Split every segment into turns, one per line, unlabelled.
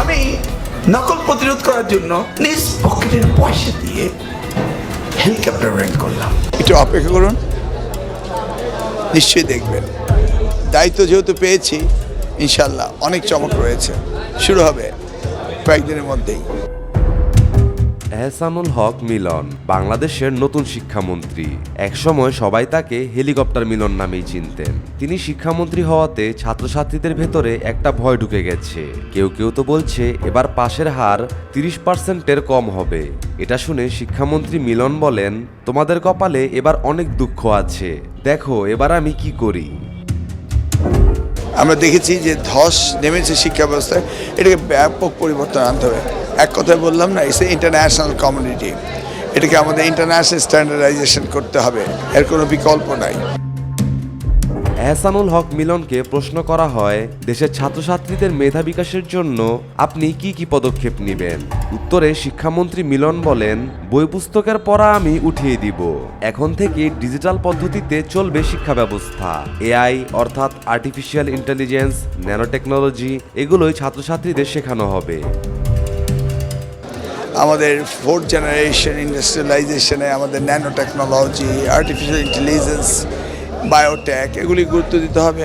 আমি নকল প্রতিরোধ করার জন্য নিজ পকেটের পয়সা দিয়ে হেলিকপ্টার রেন্ট করলাম।
একটু অপেক্ষা করুন, নিশ্চয়ই দেখবেন। দায়িত্ব যেহেতু পেয়েছি, ইনশাল্লাহ অনেক চমক রয়েছে, শুরু হবে কয়েকদিনের মধ্যেই।
এহসানুল হক মিলন বাংলাদেশের নতুন শিক্ষামন্ত্রী। একসময় সবাই তাকে হেলিকপ্টার মিলন নামেই চিনতেন। তিনি শিক্ষামন্ত্রী হওয়াতে ছাত্রছাত্রীদের ভেতরে একটা ভয় ঢুকে গেছে। কেউ কেউ তো বলছে এবার পাশের হার 30%-এর কম হবে। এটা শুনে শিক্ষামন্ত্রী মিলন বলেন, তোমাদের কপালে এবার অনেক দুঃখ আছে, দেখো এবার আমি কি করি।
আমরা দেখেছি যে ধস নেমেছে শিক্ষা ব্যবস্থায়, এটাকে ব্যাপক পরিবর্তন আনতে হবে। এক কথায় বললাম না, ইটস ইন্টারন্যাশনাল কমিউনিটি, এটাকে আমাদের ইন্টারন্যাশনাল স্ট্যান্ডার্ডাইজেশন করতে হবে, এর কোনো বিকল্প নাই।
এহসানুল হক মিলনকে প্রশ্ন করা হয়, দেশের ছাত্রছাত্রীদের মেধা বিকাশের জন্য আপনি কি কি পদক্ষেপ নেবেন? উত্তরে শিক্ষামন্ত্রী মিলন বলেন, বই পুস্তকের পড়া আমি উঠিয়ে দিব। এখন থেকে ডিজিটাল পদ্ধতিতে চলবে শিক্ষা ব্যবস্থা। এআই অর্থাৎ আর্টিফিশিয়াল ইন্টেলিজেন্স, ন্যানো টেকনোলজি এগুলোই ছাত্রছাত্রীদের শেখানো হবে।
আমাদের 4th জেনারেশন ইন্ডাস্ট্রিয়ালাইজেশনে আমাদের nano technology, artificial intelligence, biotech এগুলি গুরুত্ব দিতে হবে।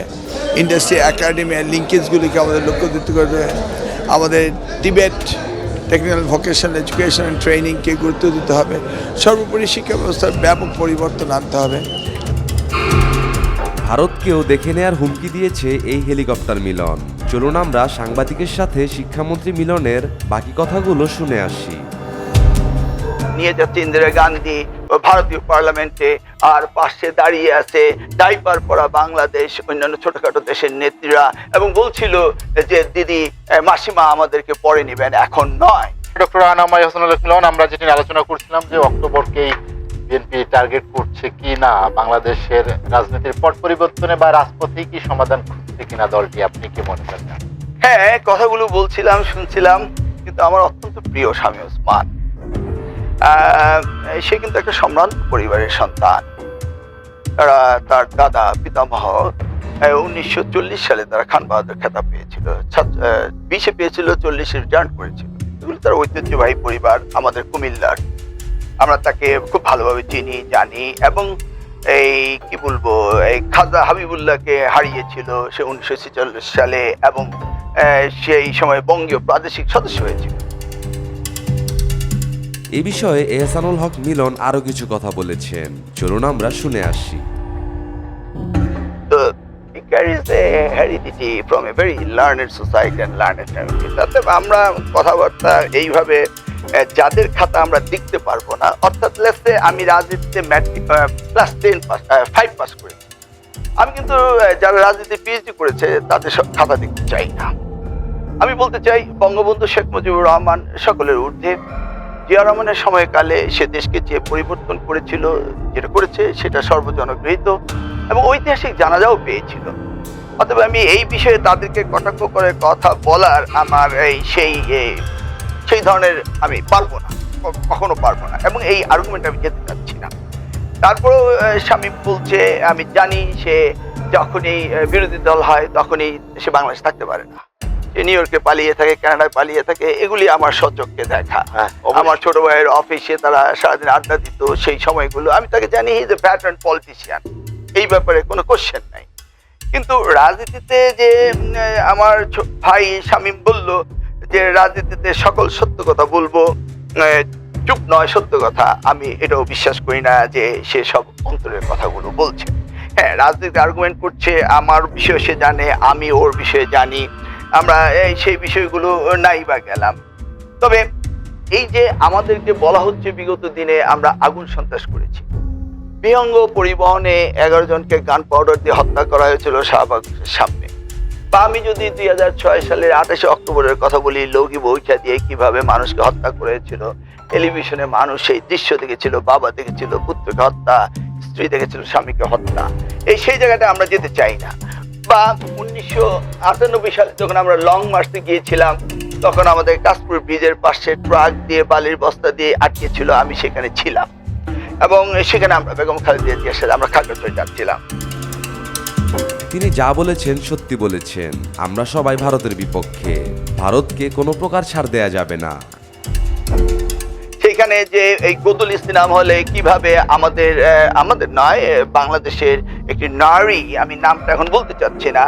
ইন্ডাস্ট্রি একাডেমি আর লিঙ্কেজগুলিকে আমাদের লক্ষ্য দিতে হবে। আমাদের টিবেট টেকনিক্যাল ভোকেশনাল এডুকেশন অ্যান্ড ট্রেনিংকে গুরুত্ব দিতে হবে। সর্বোপরি শিক্ষা ব্যবস্থার ব্যাপক পরিবর্তন আনতে হবে।
ভারতকেও দেখে নেয়ার হুমকি দিয়েছে এই হেলিকপ্টার মিলন। চলুন আমরা সাংবাদিকের সাথে শিক্ষামন্ত্রী মিলনের বাকি কথাগুলো শুনে আসি।
নিয়ে যাচ্ছে ইন্দিরা গান্ধী ভারতীয় পার্লামেন্টে, আর পাশে দাঁড়িয়ে আছে ডাইপার পরা বাংলাদেশ, অন্যান্য ছোটখাটো দেশের নেত্রীরা, এবং বলছিল যে দিদি মাসিমা আমাদেরকে পরে নেবেন, এখন নয়।
ডক্টর আনাম এহসানুল হক মিলন, আমরা যেটি আলোচনা করছিলাম যে অক্টোবরকেই বিএনপি টার্গেট করছে কি না বাংলাদেশের রাজনীতির পট পরিবর্তনে বা রাজপথেই কি সমাধান খুঁজছে কিনা দলটি, আপনি কি মনে করেন?
হ্যাঁ, কথাগুলো বলছিলাম, শুনছিলাম, কিন্তু আমার অত্যন্ত প্রিয় স্বামী ওসমান, সে কিন্তু একটা সম্ভ্রান্ত পরিবারের সন্তান। তার দাদা পিতামহ 1940 সালে তারা খান বাহাদুর খেতাব পেয়েছিল, 20-এ পেয়েছিল, 40-এ রিটার্ন করেছিল। এগুলো তার ঐতিহ্যবাহী পরিবার, আমাদের কুমিল্লার। আমরা তাকে খুব ভালোভাবে চিনি, জানি, এবং এই কি বলবো, এই খাজা হাবিবুল্লাহকে হারিয়েছিল সে 1946 সালে, এবং সেই সময় বঙ্গীয় প্রাদেশিক সদস্য হয়েছিল।
এ বিষয়ে এহসানুল হক মিলন আরো কিছু কথা বলেছেন, চলুন আমরা শুনে আসি।
He carries a heredity from a very learned society and learned family. তাতে আমরা কথাবার্তা এইভাবে যাদের খাতা আমরা দেখতে পারবো না, অর্থাৎ লেটসে আমি রাজনীতিতে ম্যাট্রিক ক্লাস 5 পাস করেছি, আমি কিন্তু যারা রাজনীতি পিএইচডি করেছে তাদের সব খাতা দেখতে চাই না। আমি বলতে চাই, বঙ্গবন্ধু শেখ মুজিবুর রহমান সকলের ঊর্ধ্বে। জিয়া রহমানের সময়কালে সে দেশকে যে পরিবর্তন করেছিল, যেটা করেছে সেটা সর্বজনগৃহীত এবং ঐতিহাসিক জানাজাও পেয়েছিল। অতএব আমি এই বিষয়ে তাদেরকে কটাক্ষ করে কথা বলার আমার সেই ধরনের আমি পারবো না, কখনো পারবো না, এবং এই আর্গুমেন্ট আমি যেতে চাচ্ছি না। তারপরেও স্বামী বলছে, আমি জানি সে যখনই বিরোধী দল হয় তখনই সে বাংলাদেশ থাকতে পারে না, সে নিউ ইয়র্কে পালিয়ে থাকে, কানাডায় পালিয়ে থাকে, এগুলি আমার সচক্ষে দেখা। আমার ছোট ভাইয়ের অফিসে তারা সারাদিন আড্ডা দিত, সেই সময়গুলো আমি তাকে জানি he is a pattern politician, এই ব্যাপারে কোনো কোশ্চেন নাই। কিন্তু রাজনীতিতে যে আমার ভাই শামীম বলল যে রাজনীতিতে সকল সত্য কথা বলবো, চুপ নয় সত্য কথা, আমি এটাও বিশ্বাস করি না যে সে সব অন্তরের কথাগুলো বলছে। হ্যাঁ, রাজনীতি আর্গুমেন্ট করছে, আমার বিষয়ে সে জানে, আমি ওর বিষয়ে জানি, আমরা সেই বিষয়গুলো নাই বা গেলাম। তবে এই যে আমাদেরকে বলা হচ্ছে বিগত দিনে আমরা আগুন সন্ত্রাস করেছি, বিহঙ্গ পরিবহনে 11 জনকে গান পাউডার দিয়ে হত্যা করা হয়েছিল শাহবাগের সামনে, বা আমি যদি 2006 সালের 28 অক্টোবরের কথা বলি, লৌকি বৈঠা দিয়ে কিভাবে মানুষকে হত্যা করেছিল, টেলিভিশনে মানুষ সেই দৃশ্য দেখেছিল, বাবা দেখেছিল পুত্রকে হত্যা, স্ত্রী দেখেছিল স্বামীকে হত্যা, সেই জায়গাটা আমরা যেতে চাই না। বা 1998 সালে যখন আমরা লং মার্চে গিয়েছিলাম, তখন আমাদের কাশপুর ব্রিজের পাশে ট্রাক দিয়ে বালির বস্তা দিয়ে আটকেছিল, আমি সেখানে ছিলাম, এবং সেখানে আমরা বেগম খালেদা জিয়ার সাথে আমরা খাগড়াছড়ি যাচ্ছিলাম।
তিনি যা বলেছেন সত্যি বলেছেন। আমরা সবাই ভারতের বিপক্ষে। ভারতকে কোনো প্রকার ছাড় দেয়া যাবে না।
সেখানে যে এই গদুল ইসলাম হলে কিভাবে আমাদের নয়, বাংলাদেশের একটি নারী, আমি নামটা এখন বলতে চাচ্ছি না,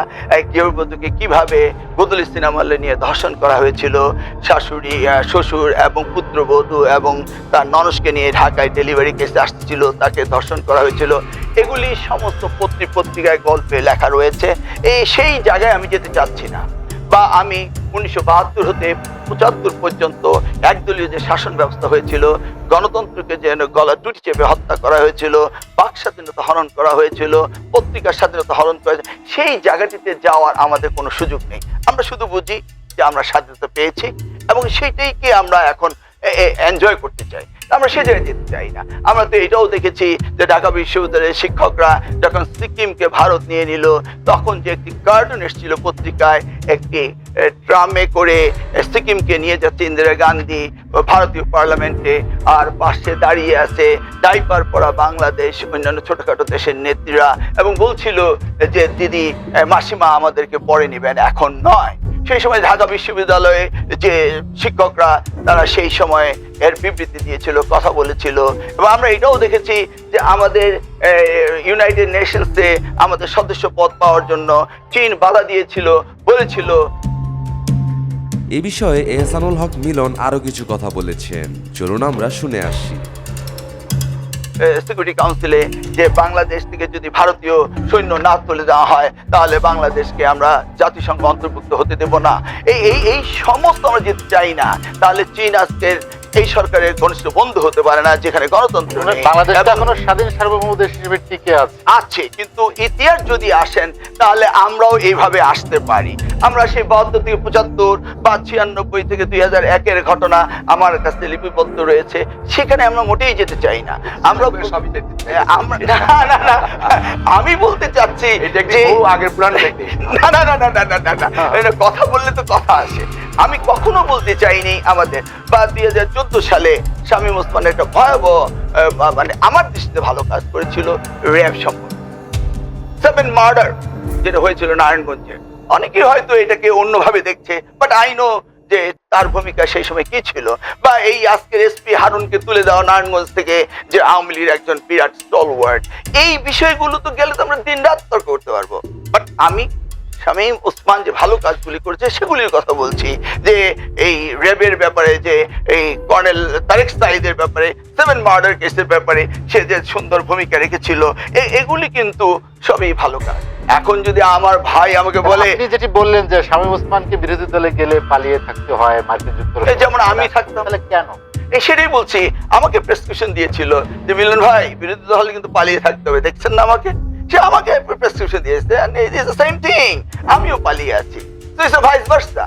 গৃহবধূকে কিভাবে গদুল ইসলাম হলে নিয়ে ধর্ষণ করা হয়েছিল, শাশুড়ি, শ্বশুর এবং পুত্রবধূ এবং তার ননসকে নিয়ে ঢাকায় ডেলিভারি কেসে আসছিল, তাকে ধর্ষণ করা হয়েছিল, এগুলি সমস্ত পত্রিকায় গল্পে লেখা রয়েছে। সেই জায়গায় আমি যেতে চাচ্ছি না। বা আমি 1972 হতে 75 পর্যন্ত একদলীয় যে শাসন ব্যবস্থা হয়েছিল, গণতন্ত্রকে যেন গলা টুটি চেপে হত্যা করা হয়েছিল, বাক স্বাধীনতা হরণ করা হয়েছিল, পত্রিকার স্বাধীনতা হরণ করা হয়েছিল, সেই জায়গাটিতে যাওয়ার আমাদের কোনো সুযোগ নেই। আমরা শুধু বুঝি যে আমরা স্বাধীনতা পেয়েছি এবং সেইটাইকে আমরা এখন এনজয় করতে চাই, আমরা সে জায়গায় যেতে চাই না। আমরা তো এটাও দেখেছি যে ঢাকা বিশ্ববিদ্যালয়ের শিক্ষকরা যখন সিকিমকে ভারত নিয়ে নিল, তখন যে একটি কার্টুন এসেছিল পত্রিকায়, একটি ট্রামে করে সিকিমকে নিয়ে যাচ্ছে ইন্দিরা গান্ধী ভারতীয় পার্লামেন্টে, আর পাশে দাঁড়িয়ে আছে ডাইপার পরা বাংলাদেশ, অন্যান্য ছোটখাটো দেশের নেত্রীরা, এবং বলছিল যে দিদি, মাসিমা আমাদেরকে পরে নেবেন, এখন নয়। সেই সময় ঢাকা বিশ্ববিদ্যালয়ে যে শিক্ষকরা, তারা সেই সময় এর বিবৃতি দিয়েছিল, কথা বলেছিল। এবং আমরা এটাও দেখেছি যে আমাদের ইউনাইটেড নেশনসে আমাদের সদস্য পদ পাওয়ার জন্য চীন বাধা দিয়েছিল, বলেছিল।
এ বিষয়ে এহসানুল হক মিলন আরো কিছু কথা বলেছেন, চলুন আমরা শুনে আসি।
সিকিউরিটি কাউন্সিলে যে বাংলাদেশ থেকে যদি ভারতীয় সৈন্য না তুলে দেওয়া হয়, তাহলে বাংলাদেশকে আমরা জাতিসংঘ অন্তর্ভুক্ত হতে দেব না। এই সমস্ত আমরা যেতে চাই না। তাহলে চীন আজকের এই সরকারের ঘনিষ্ঠ বন্ধু হতে পারে না, যেখানে গণতন্ত্র নেই।
বাংলাদেশ এখনো স্বাধীন সার্বভৌম দেশ হিসেবে টিকে
আছে, কিন্তু ইতিহাস যদি আসেন তাহলে আমরাও এইভাবে আসতে পারি। আমরা সেই 72 থেকে 75 বা 96 থেকে 2001-এর ঘটনা আমার কাছে লিপিবদ্ধ রয়েছে, সেখানে আমরা মোটেই যেতে চাই না। আমরা না, আমি বলতে চাচ্ছি যে
আগের পুরাণ
না, কথা বললে তো কথা আসে। আমি কখনো বলতে চাইনি আমাদের, বা 2014 সালে শামীম ওসমান একটা ভয়াবহ, মানে আমার দৃষ্টিতে ভালো কাজ করেছিল র্যাব সম্পর্কে, 7 মার্ডার যেটা হয়েছিল নারায়ণগঞ্জে। অনেকেই হয়তো এটাকে অন্যভাবে দেখছে, বাট আই নো যে তার ভূমিকা সেই সময় কি ছিল। বা এই আজকের এসপি হারুনকে তুলে দেওয়া নারায়ণগঞ্জ থেকে, যে আওয়ামী লীগের একজন বিরাট স্টলওয়ার্ড, এই বিষয়গুলো তো গেলে তো আমরা দিন রাত তর্ক করতে পারবো। বাট আমি শামীম ওসমান যে ভালো কাজগুলি করেছে সেগুলির কথা বলছি, যে এই র্যাবের ব্যাপারে, যে এই কর্নেল তারেক সাঈদের ব্যাপারে, 7 মার্ডার কেসের ব্যাপারে সে যে সুন্দর ভূমিকা রেখেছিল, এগুলি কিন্তু সবই ভালো কাজ। এখন যদি আমার ভাই আমাকে বলে,
আপনি যেটি বললেন যে শামীম ওসমানকে বিরোধী দলে গেলে পালিয়ে থাকতে হয় মার্কিন যুক্তরাষ্ট্রে,
যেমন আমি থাকতাম,
তাহলে কেন?
সেটাই বলছি। আমাকে প্রেসক্রিপশন দিয়েছিল যে মিলন ভাই, বিরোধী দল হলে কিন্তু পালিয়ে থাকতে হবে, দেখছেন না আমাকে, সে আমাকে প্রেসক্রিপশন দিয়েছে, সেম থিং, আমিও পালিয়ে আছি। তো ইটস ভাইস ভার্সা।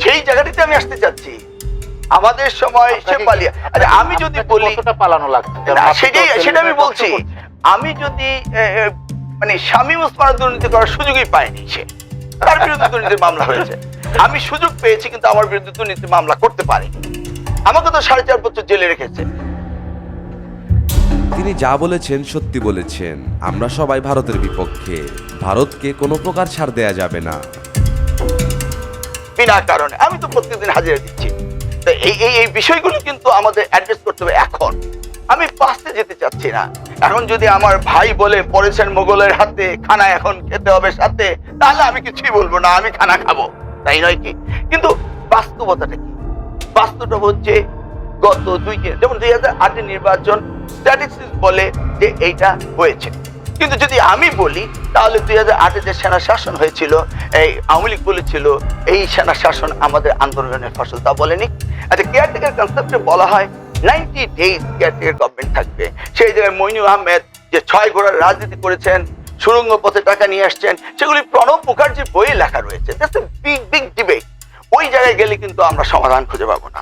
সেই জায়গাটিতে আমি আসতে চাচ্ছি। আমাদের সময় সে পালিয়ে, আচ্ছা আমি যদি বলি
কতটা পালানো লাগছে,
সেটা আমি বলছি। আমি যদি মানে শামীম ওসমানের দুর্নীতি করার সুযোগই পায়নি, সে তার বিরুদ্ধে দুর্নীতির মামলা হয়েছে, আমি সুযোগ পেয়েছি কিন্তু আমার বিরুদ্ধে দুর্নীতি মামলা করতে পারি। আমাকে তো 4.5 বছর জেলে রেখেছে।
তিনি যা বলেছেন সত্যি বলেছেন। আমরা সবাই ভারতের বিপক্ষে। ভারতকে কোনো প্রকার ছাড় দেয়া যাবে না।
বিনা কারণে আমি তো প্রত্যেকদিন হাজিরা দিচ্ছি। তো এই বিষয়গুলো কিন্তু আমাদের অ্যাড্রেস করতে হবে। এখন আমি পাশে যেতে চাচ্ছি না। এখন যদি আমার ভাই বলে পরেছেন মোগলের হাতে খানা এখন খেতে হবে সাথে, তাহলে আমি কিছুই বলবো না, আমি খানা খাবো, তাই নয় কি? কিন্তু বাস্তবতাটা কি? বাস্তবটা হচ্ছে গত যেমন 2008 নির্বাচন স্ট্যাটিস্টিক্স বলে যে এইটা হয়েছে, কিন্তু যদি আমি বলি তাহলে 2008 যে সেনা শাসন হয়েছিল, এই আওয়ামী লীগ বলেছিল এই সেনা শাসন আমাদের আন্দোলনের ফসল, তা বলেনি। আচ্ছা, কেয়ারটেকার কনসেপ্টে বলা হয় 90 ডেজ কেয়ারটেকার গভর্নমেন্ট থাকবে। সেই জায়গায় মইনুল আহমেদ যে 6 ঘোড়ার রাজনীতি করেছেন, সুড়ঙ্গ পথে টাকা নিয়ে আসছেন, সেগুলি প্রণব মুখার্জির বইয়ে লেখা রয়েছে। Big debate. ওই জায়গায় গেলে কিন্তু আমরা সমাধান খুঁজে পাবো না।